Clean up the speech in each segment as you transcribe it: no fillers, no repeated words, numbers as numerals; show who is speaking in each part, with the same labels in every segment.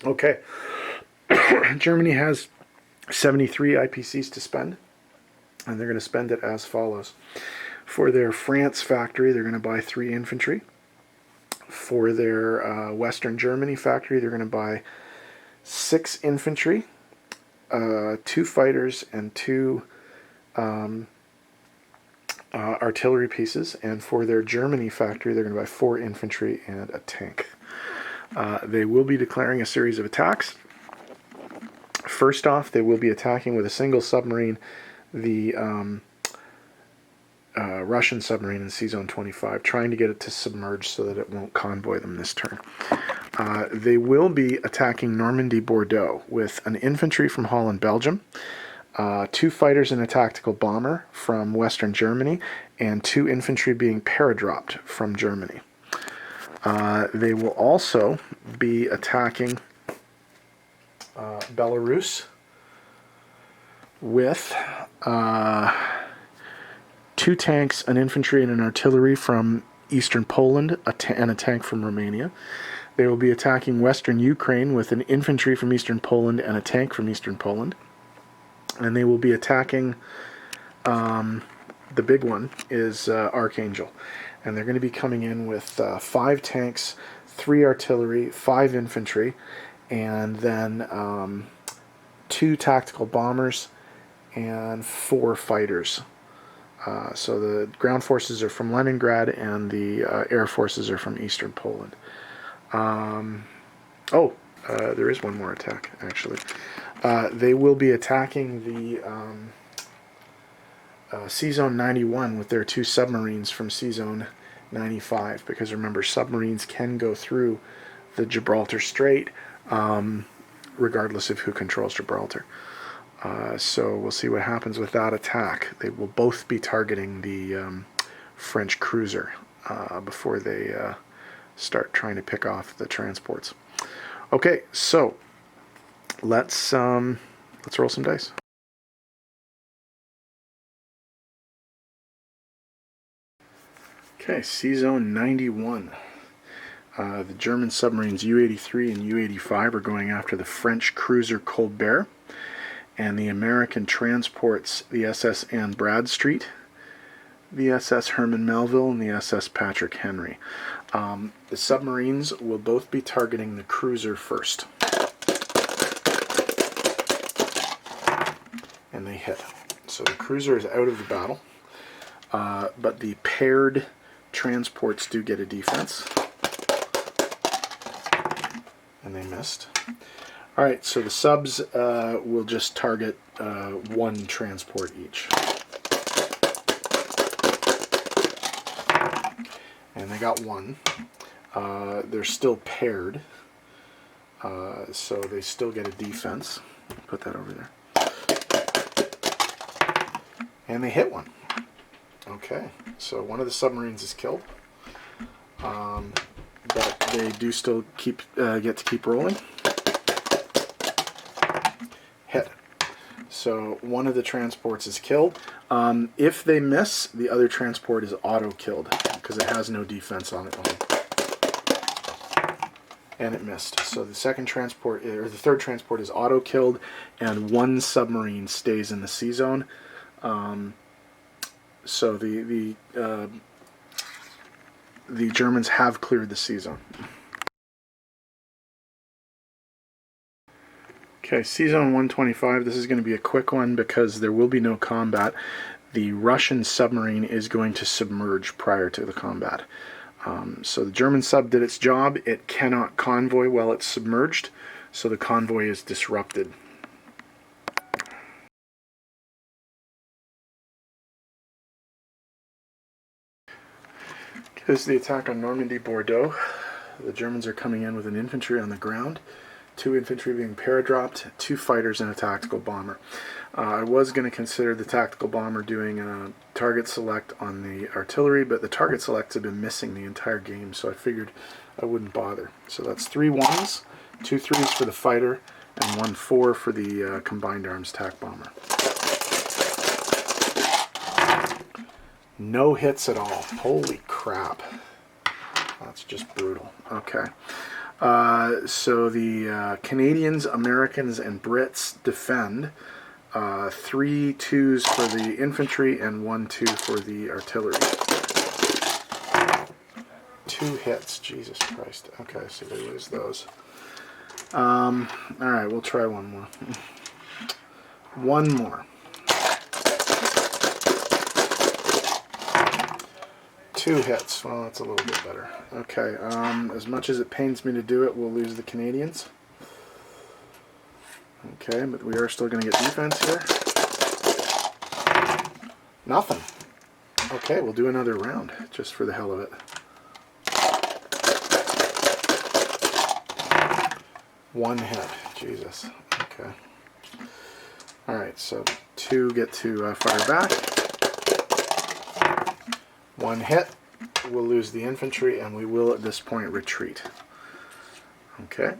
Speaker 1: Okay. Germany has 73 IPCs to spend, and they're going to spend it as follows. For their France factory, they're going to buy 3 infantry. For their Western Germany factory, they're going to buy 6 infantry, 2 fighters, and 2 artillery pieces. And for their Germany factory, they're going to buy 4 infantry and a tank. They will be declaring a series of attacks. First off, they will be attacking with a single submarine the Russian submarine in Sea Zone 25, trying to get it to submerge so that it won't convoy them this turn. They will be attacking Normandy Bordeaux with an infantry from Holland, Belgium, 2 fighters and a tactical bomber from Western Germany, and 2 infantry being paradropped from Germany. They will also be attacking Belarus with 2 tanks, an infantry, and an artillery from eastern Poland, and a tank from Romania. They will be attacking western Ukraine with an infantry from eastern Poland and a tank from eastern Poland. And they will be attacking, the big one is Archangel. And they're going to be coming in with 5 tanks, 3 artillery, 5 infantry, and then 2 tactical bombers and 4 fighters. So the ground forces are from Leningrad and the air forces are from eastern Poland. There is one more attack, actually. They will be attacking the Sea Zone 91 with their 2 submarines from Sea Zone 95, because remember, submarines can go through the Gibraltar Strait regardless of who controls Gibraltar. So we'll see what happens with that attack. They will both be targeting the French cruiser before they start trying to pick off the transports. Okay, so let's roll some dice. Okay, Sea Zone 91. The German submarines U-83 and U-85 are going after the French cruiser Colbert, and the American transports the SS Anne Bradstreet, the SS Herman Melville, and the SS Patrick Henry. The submarines will both be targeting the cruiser first. And they hit. So the cruiser is out of the battle, but the paired transports do get a defense. And they missed. Alright, so the subs will just target 1 transport each. And they got 1. They're still paired, so they still get a defense. Put that over there. And they hit 1. Okay, so one of the submarines is killed. But they do still get to keep rolling. Hit. So one of the transports is killed. If they miss, the other transport is auto-killed because it has no defense on it. And it missed. So the second transport, or the third transport, is auto-killed, and 1 submarine stays in the sea zone. So the Germans have cleared the sea zone. Okay, Sea Zone 125, this is going to be a quick one because there will be no combat. The Russian submarine is going to submerge prior to the combat. So the German sub did its job. It cannot convoy while it's submerged, so the convoy is disrupted. This is the attack on Normandy Bordeaux. The Germans are coming in with an infantry on the ground, 2 infantry being paradropped, 2 fighters, and a tactical bomber. I was going to consider the tactical bomber doing a target select on the artillery, but the target selects have been missing the entire game, so I figured I wouldn't bother. So that's 3 1s, 2 3s for the fighter, and 1 4 for the combined arms tac bomber. No hits at all. Holy crap. That's just brutal. Okay. So the Canadians, Americans, and Brits defend. 3 2s for the infantry and 1 2 for the artillery. 2 hits, Jesus Christ. Okay, so they lose those. Alright, we'll try one more. One more. 2 hits. Well, that's a little bit better. Okay, as much as it pains me to do it, we'll lose the Canadians. Okay, but we are still going to get defense here. Nothing. Okay, we'll do another round, just for the hell of it. 1 hit. Jesus. Okay. Alright, so 2 get to fire back. 1 hit. We'll lose the infantry, and we will at this point retreat. Okay.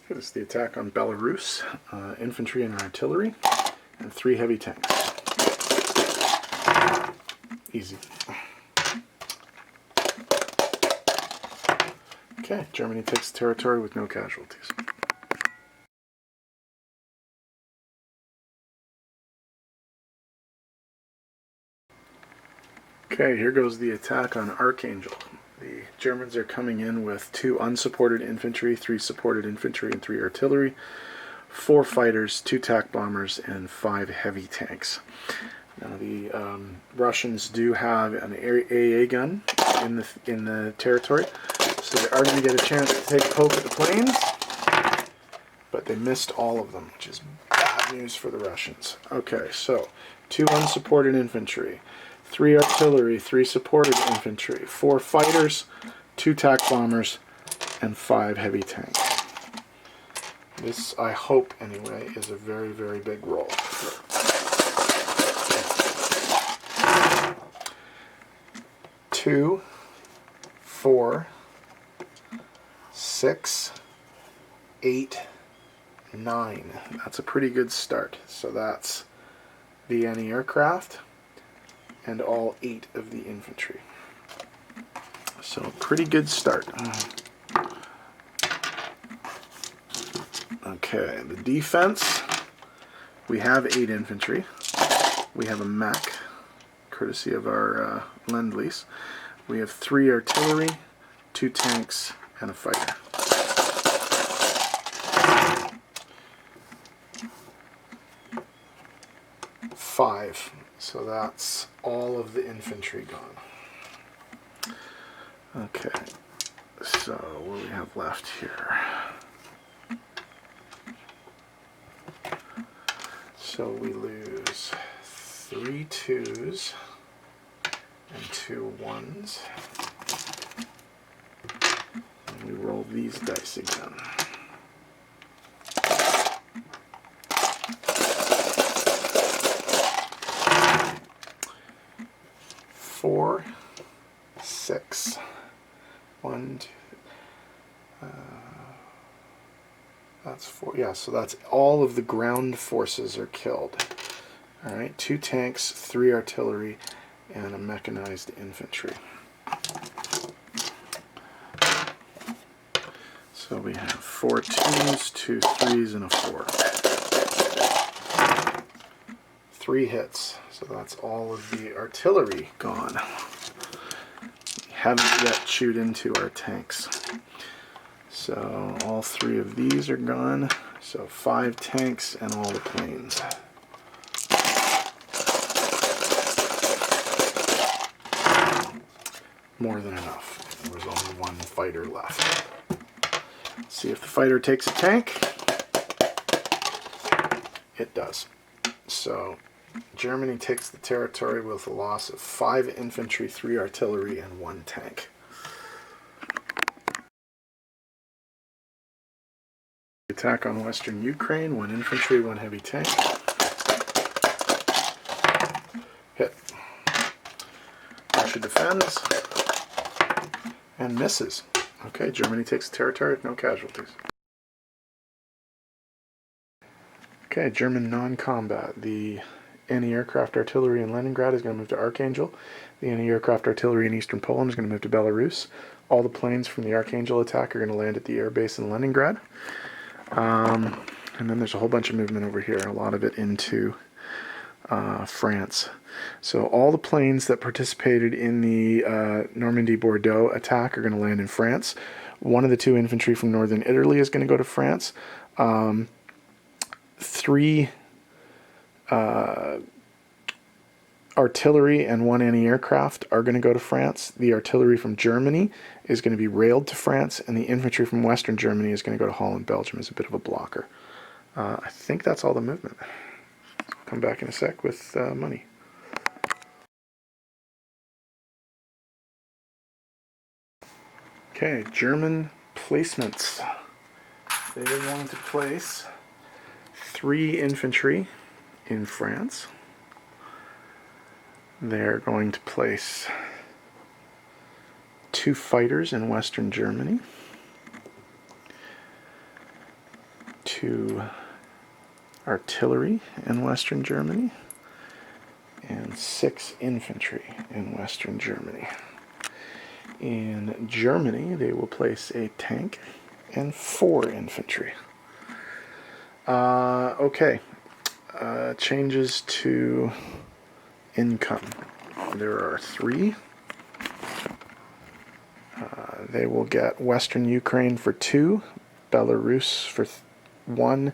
Speaker 1: This is the attack on Belarus. Infantry and artillery, and 3 heavy tanks. Easy. Okay, Germany takes the territory with no casualties. Okay, here goes the attack on Archangel. The Germans are coming in with 2 unsupported infantry, 3 supported infantry, and 3 artillery, 4 fighters, 2 TAC bombers, and 5 heavy tanks. Now the Russians do have an AA gun in the territory, so they are going to get a chance to take a poke at the planes, but they missed all of them, which is bad news for the Russians. Okay, so 2 unsupported infantry, 3 artillery, 3 supported infantry, 4 fighters, 2 TAC bombers, and 5 heavy tanks. This, I hope anyway, is a very, very big roll. 2, 4, 6, 8, 9. That's a pretty good start. So that's the anti-aircraft and all 8 of the infantry. So pretty good start. Okay, the defense. We have 8 infantry. We have a mech, courtesy of our Lend-Lease. We have 3 artillery, 2 tanks, and a fighter. Five. So that's all of the infantry gone. Okay. So what do we have left here? So we lose 3 2s and 2 1s. And we roll these dice again. 4, 6, 1, 2, that's 4, yeah, so that's all of the ground forces are killed. Alright, 2 tanks, 3 artillery, and a mechanized infantry. So we have 4 2s, 2 3s, and a 4. 3 hits, so that's all of the artillery gone. We haven't yet chewed into our tanks. So all 3 of these are gone. So 5 tanks and all the planes. More than enough. There was only 1 fighter left. Let's see if the fighter takes a tank. It does. So Germany takes the territory with a loss of 5 infantry, 3 artillery, and 1 tank. Attack on Western Ukraine, 1 infantry, 1 heavy tank. Hit. Russia defends and misses. Okay, Germany takes the territory with no casualties. Okay, German non-combat. The anti-aircraft artillery in Leningrad is going to move to Archangel. The anti-aircraft artillery in eastern Poland is going to move to Belarus. All the planes from the Archangel attack are going to land at the air base in Leningrad. And then there's a whole bunch of movement over here, a lot of it into France. So all the planes that participated in the Normandy-Bordeaux attack are going to land in France. One of the 2 infantry from northern Italy is going to go to France. 3 artillery and 1 anti-aircraft are going to go to France. The artillery from Germany is going to be railed to France, and the infantry from Western Germany is going to go to Holland, Belgium as a bit of a blocker. I think that's all the movement. I'll come back in a sec with money. Okay, German placements. They are going to place 3 infantry in France. They're going to place 2 fighters in Western Germany, 2 artillery in Western Germany, and 6 infantry in Western Germany. In Germany, they will place a tank and 4 infantry. Okay, changes to income. There are 3. They will get Western Ukraine for 2, Belarus for 1,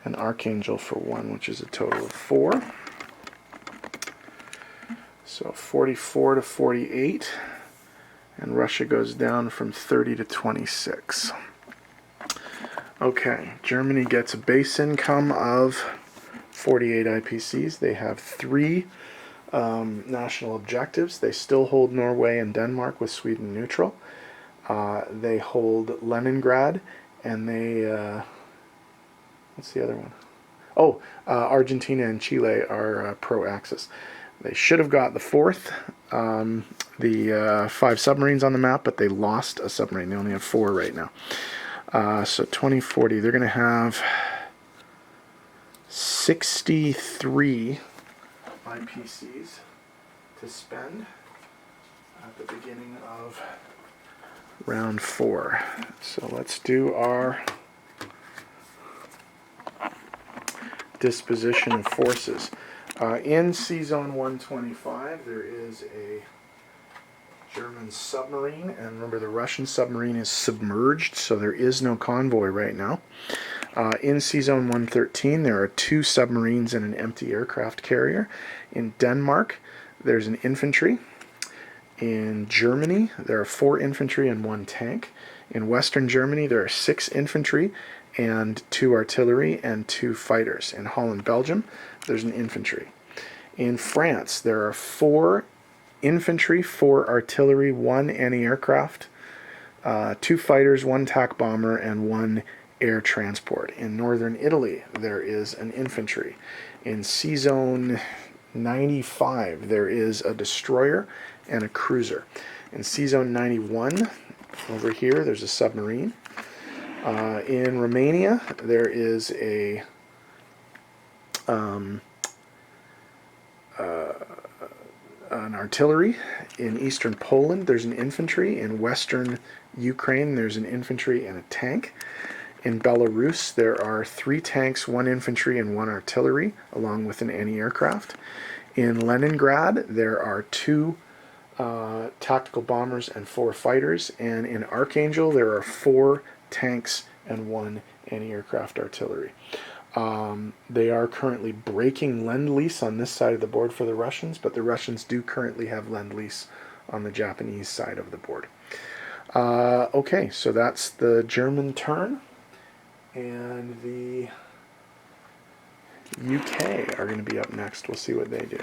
Speaker 1: and Archangel for 1, which is a total of 4. So 44 to 48, and Russia goes down from 30 to 26. Okay, Germany gets a base income of 48 IPCs. They have 3 national objectives. They still hold Norway and Denmark, with Sweden neutral. They hold Leningrad, and they what's the other one? Oh, Argentina and Chile are pro-Axis. They should have got the 4th, the 5 submarines on the map, but they lost a submarine. They only have 4 right now. So 2040, they're going to have 63 IPCs to spend at the beginning of round 4. So let's do our disposition of forces. In C-Zone 125, there is a German submarine, and remember the Russian submarine is submerged, so there is no convoy right now. In C-Zone 113, there are 2 submarines and an empty aircraft carrier. In Denmark, there's an infantry. In Germany, there are 4 infantry and 1 tank. In Western Germany, there are 6 infantry and 2 artillery and 2 fighters. In Holland, Belgium, there's an infantry. In France, there are 4 infantry, 4 artillery, 1 anti-aircraft, 2 fighters, 1 attack bomber, and 1 air transport. In northern Italy, there is an infantry. In C-Zone 95, there is a destroyer and a cruiser. In C-Zone 91, over here, there's a submarine. In Romania, there is an artillery. In eastern Poland, there's an infantry. In western Ukraine, there's an infantry and a tank. In Belarus, there are 3 tanks, 1 infantry, and 1 artillery, along with an anti-aircraft. In Leningrad, there are 2 tactical bombers and 4 fighters. And in Archangel, there are 4 tanks and 1 anti-aircraft artillery. They are currently breaking Lend-Lease on this side of the board for the Russians, but the Russians do currently have Lend-Lease on the Japanese side of the board. Okay, so that's the German turn, and the UK are going to be up next. We'll see what they do.